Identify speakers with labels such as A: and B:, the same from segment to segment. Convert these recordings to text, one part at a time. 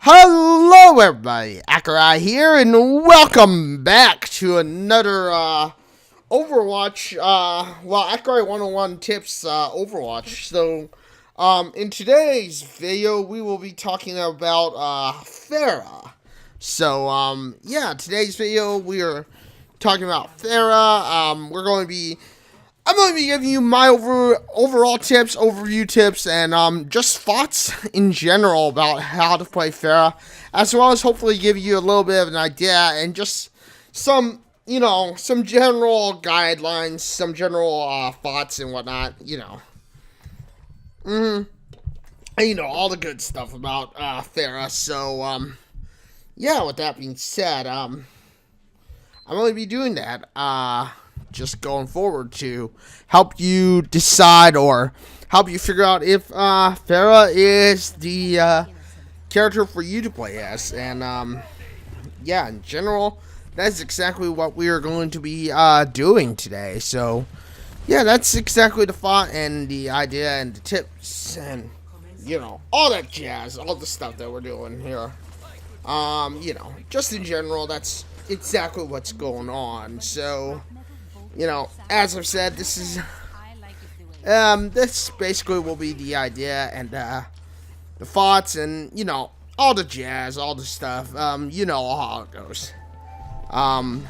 A: Hello everybody, Accureye here, and welcome back to another Overwatch, Accureye 101 tips, Overwatch. So, in today's video, we will be talking about, Phariah. So, yeah, today's video, we are talking about Phariah. I'm going to be giving you my overall tips, overview tips, and just thoughts in general about how to play Phariah, as well as hopefully give you a little bit of an idea and just some, some general guidelines, some general thoughts and whatnot, and, all the good stuff about Phariah. So, yeah, with that being said, I'm going to be doing that. Just going forward to help you decide or help you figure out if Phariah is the character for you to play as. And yeah, in general, that's exactly what we are going to be doing today. So yeah, that's exactly the thought and the idea and the tips and all that jazz, all the stuff that we're doing here. Just in general, that's exactly what's going on. So as I've said, this basically will be the idea and the thoughts and all the jazz, all the stuff. How it goes.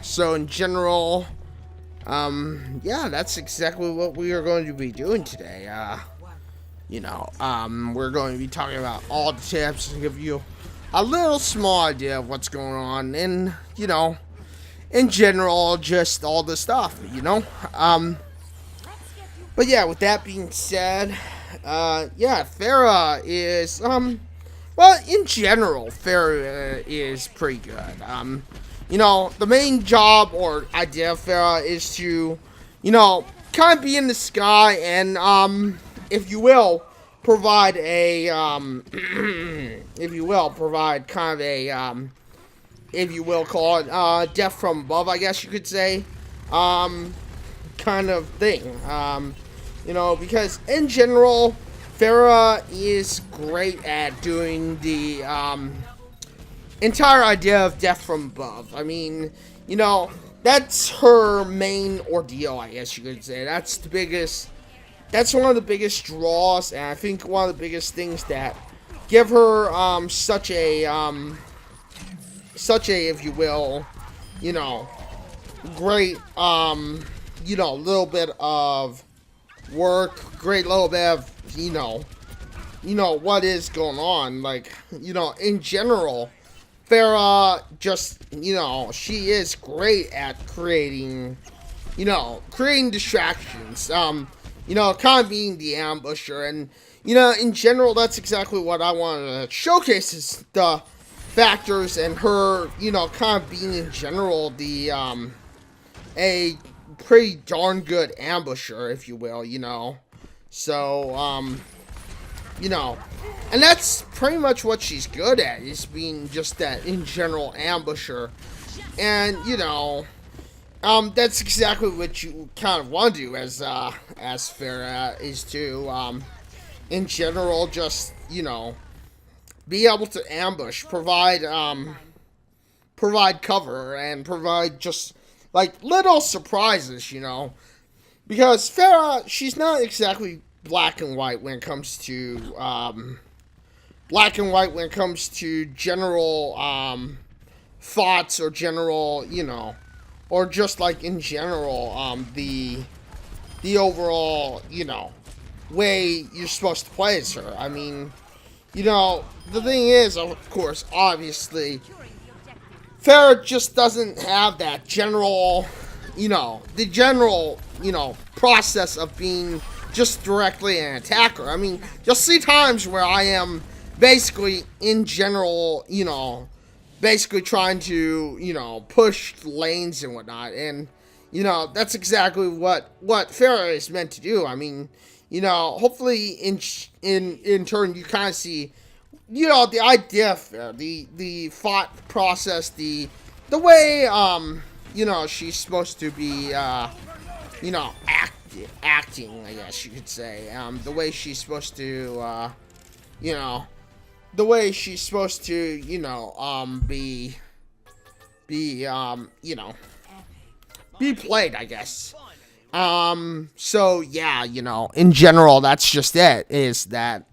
A: So in general, yeah, that's exactly what we are going to be doing today. We're going to be talking about all the tips and give you a little small idea of what's going on, and in general, just all the stuff, But yeah, with that being said, yeah, Phariah is, well, in general, Phariah is pretty good. The main job or idea of Phariah is to, kind of be in the sky and, if you will, provide a, kind of a, if you will call it, death from above, I guess you could say, kind of thing, because in general, Phariah is great at doing the, entire idea of death from above. I mean, that's her main ordeal, I guess you could say. That's one of the biggest draws, and I think one of the biggest things that give her, such a, if you will, great, little bit of work, great little bit of, what is going on, like, in general, Phariah just, she is great at creating distractions, kind of being the ambusher, and, in general, that's exactly what I want to showcase is the factors and her, kind of being in general the, a pretty darn good ambusher, if you will, So, and that's pretty much what she's good at, is being just that in general ambusher. And, that's exactly what you kind of want to do as Phariah, is to, in general, just, be able to ambush, provide cover, and provide just, like, little surprises, because Phariah, she's not exactly black and white when it comes to, general, thoughts, or general, or just, like, in general, the overall, way you're supposed to play as her. I mean, the thing is, of course, obviously, Phariah just doesn't have that general, the general, process of being just directly an attacker. I mean, you'll see times where I am basically, in general, basically trying to, push lanes and whatnot, and, that's exactly what Phariah is meant to do. I mean, hopefully in turn you kind of see, the idea of the thought process, the way, she's supposed to be, acting, I guess you could say, the way she's supposed to, the way she's supposed to, be, be played, I guess. So yeah, in general, that's just it, is that,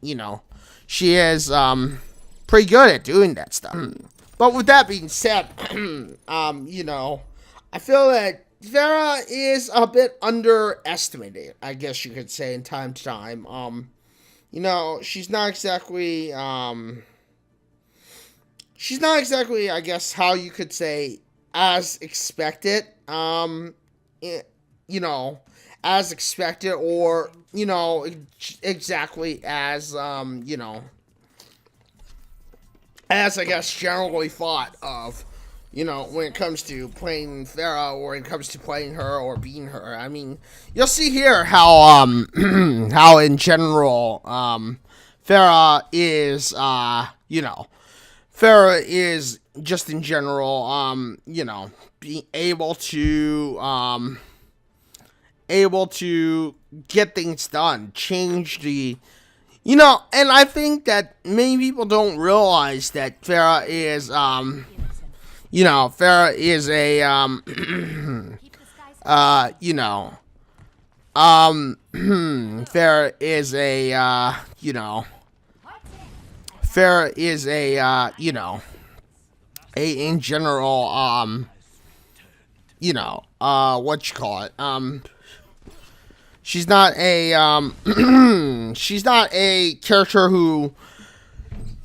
A: she is, pretty good at doing that stuff. But with that being said, I feel that Phariah is a bit underestimated, I guess you could say, in time to time. She's not exactly, I guess, how you could say, as expected, as expected, or, exactly as I guess generally thought of, when it comes to playing Phariah, or when it comes to playing her or beating her. I mean, you'll see here how, how in general, Phariah is, Phariah is just in general, being able to get things done, change the, and I think that many people don't realize that Phariah is, Phariah is a, Phariah is a, Phariah is a, in general, what you call it, she's not a, she's not a character who,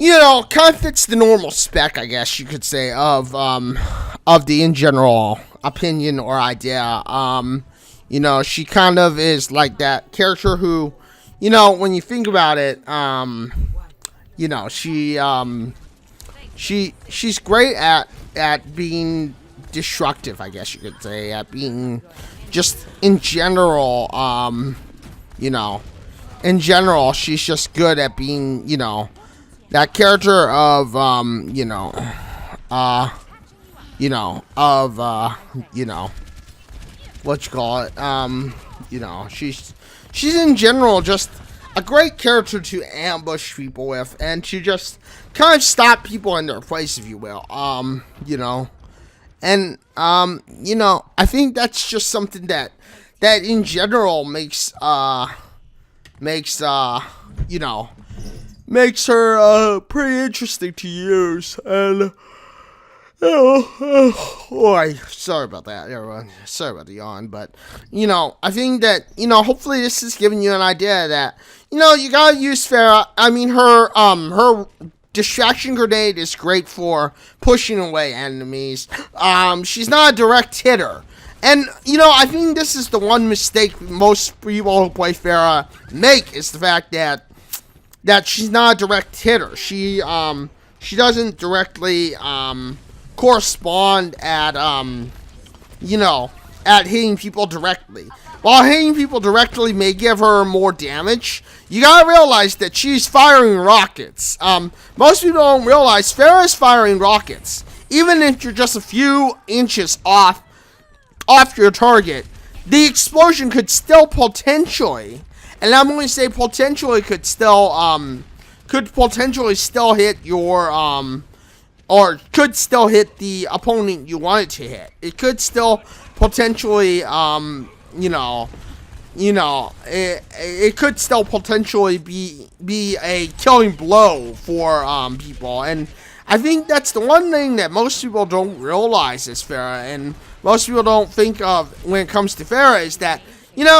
A: kind of fits the normal spec, I guess you could say, of the in general opinion or idea. She kind of is like that character who, when you think about it, she's great at being destructive, I guess you could say, at being just in general, in general, she's just good at being, that character of, what you call it, she's in general just a great character to ambush people with, and to just kind of stop people in their place, if you will, and, I think that's just something that in general makes her, pretty interesting to use, and, sorry about that, everyone. Sorry about the yawn, but, I think that, hopefully this is giving you an idea that, you gotta use Phariah. I mean, her distraction grenade is great for pushing away enemies. She's not a direct hitter. And, I think this is the one mistake most people who play Phariah make, is the fact that she's not a direct hitter. She doesn't directly, correspond at, at hitting people directly. While hitting people directly may give her more damage, you gotta realize that she's firing rockets. Most people don't realize Phariah's firing rockets. Even if you're just a few inches off your target, the explosion could still potentially, and I'm going to say potentially, could potentially still hit your, or could still hit the opponent you want it to hit. It could still potentially, it could still potentially be a killing blow for people, and I think that's the one thing that most people don't realize is Phariah, and most people don't think of when it comes to Phariah, is that,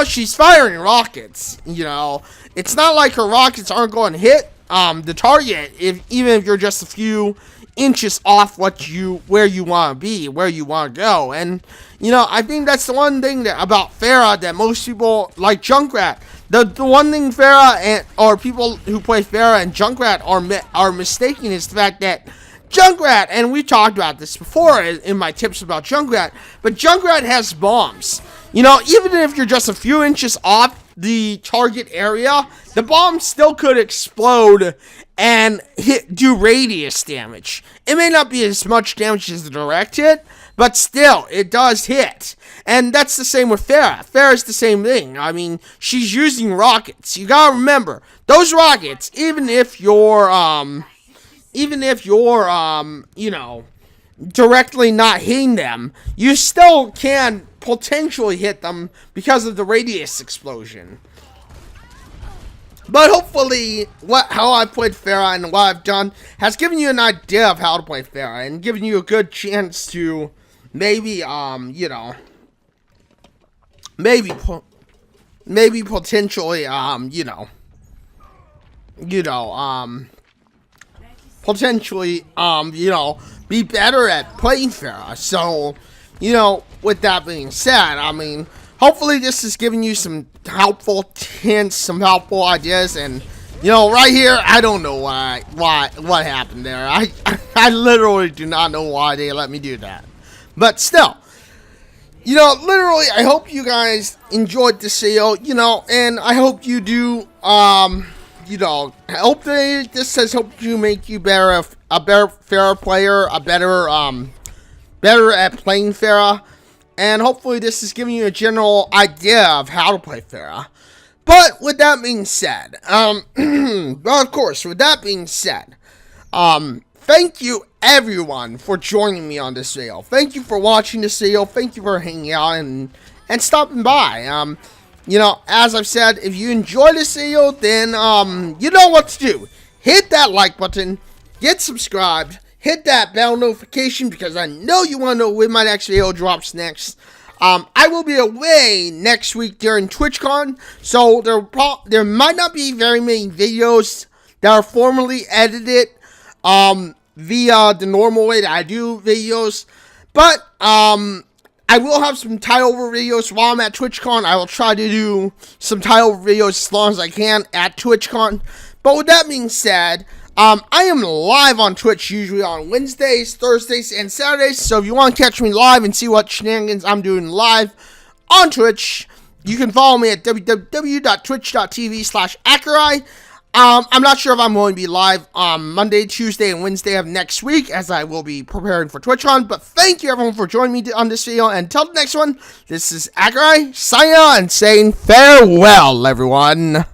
A: she's firing rockets. It's not like her rockets aren't going to hit the target, even if you're just a few inches off where you want to be, where you want to go. And I think that's the one thing about Phariah that most people, like Junkrat, the one thing Phariah or people who play Phariah and Junkrat are mistaking is the fact that Junkrat, and we talked about this before in my tips about Junkrat, but Junkrat has bombs. Even if you're just a few inches off the target area, the bomb still could explode and do radius damage. It may not be as much damage as the direct hit, but still, it does hit. And that's the same with Phariah. Phariah's the same thing. I mean, she's using rockets. You gotta remember, those rockets, even if you're, even if you're, you know, directly not hitting them, you still can potentially hit them because of the radius explosion. But hopefully, how I played Phariah and what I've done has given you an idea of how to play Phariah and given you a good chance to maybe, you know, maybe potentially, potentially, be better at playing Phariah. So, you know, with that being said, I mean, hopefully this is giving you some helpful hints, some helpful ideas, and, you know, right here, I don't know what happened there. I literally do not know why they let me do that. But still, you know, literally, I hope you guys enjoyed this video, you know, and I hope you do, you know, I hope that this has helped you make you better, a better Phariah player, a better, better at playing Phariah, and hopefully this is giving you a general idea of how to play Phariah. But with that being said, well, of course, with that being said, thank you everyone for joining me on this video. Thank you for watching this video. Thank you for hanging out and stopping by. You know, as I've said, if you enjoyed this video, then, you know what to do. Hit that like button, get subscribed, hit that bell notification because I know you want to know when my next video drops next. I will be away next week during TwitchCon, so there might not be very many videos that are formally edited, via the normal way that I do videos, but, I will have some tie-over videos while I'm at TwitchCon. I will try to do some tie-over videos as long as I can at TwitchCon. But with that being said, I am live on Twitch usually on Wednesdays, Thursdays, and Saturdays. So if you want to catch me live and see what shenanigans I'm doing live on Twitch, you can follow me at www.twitch.tv/Accureye. I'm not sure if I'm going to be live on Monday, Tuesday, and Wednesday of next week, as I will be preparing for TwitchCon. But thank you, everyone, for joining me on this video. And until the next one, this is Accureye signing out and saying farewell, everyone.